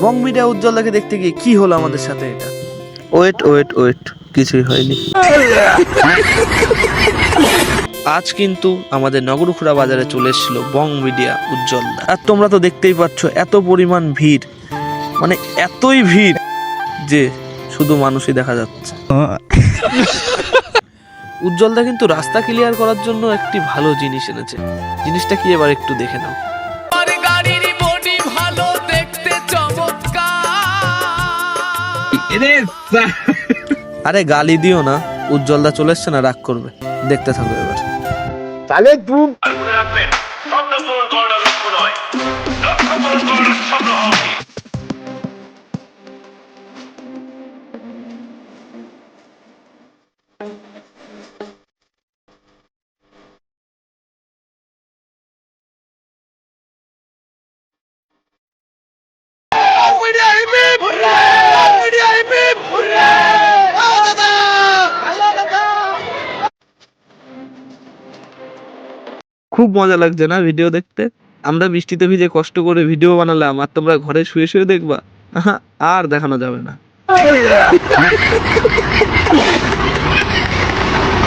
বং media উজ্জ্বলদাকে দেখতে গিয়ে কি হলো আমাদের সাথে এটা? ওয়েট ওয়েট ওয়েট, কিছুই হয়নি। আজ কিন্তু আমাদের নগরুখুড়া বাজারে চলে এসেছিল বং মিডিয়া উজ্জ্বলদা, আর তোমরা তো দেখতেই পাচ্ছ এত পরিমাণ ভিড়, মানে এতই ভিড় যে শুধু মানুষই দেখা যাচ্ছে। উজ্জ্বলদা কিন্তু রাস্তা ক্লিয়ার করার জন্য একটি ভালো জিনিস এনেছে। জিনিসটা কি এবার একটু দেখে নাও। আরে গালি দিও না, উজ্জ্বলদা চলে এসছে না, রাগ করবে। দেখতে থাকো এবার। তাহলে তুই খুব মজা লাগছে না ভিডিও দেখতে? আমরা বৃষ্টিতে ভিজে কষ্ট করে ভিডিও বানালাম, আর তোমরা ঘরে শুয়ে শুয়ে দেখবা? আহা, আর দেখানো যাবে না।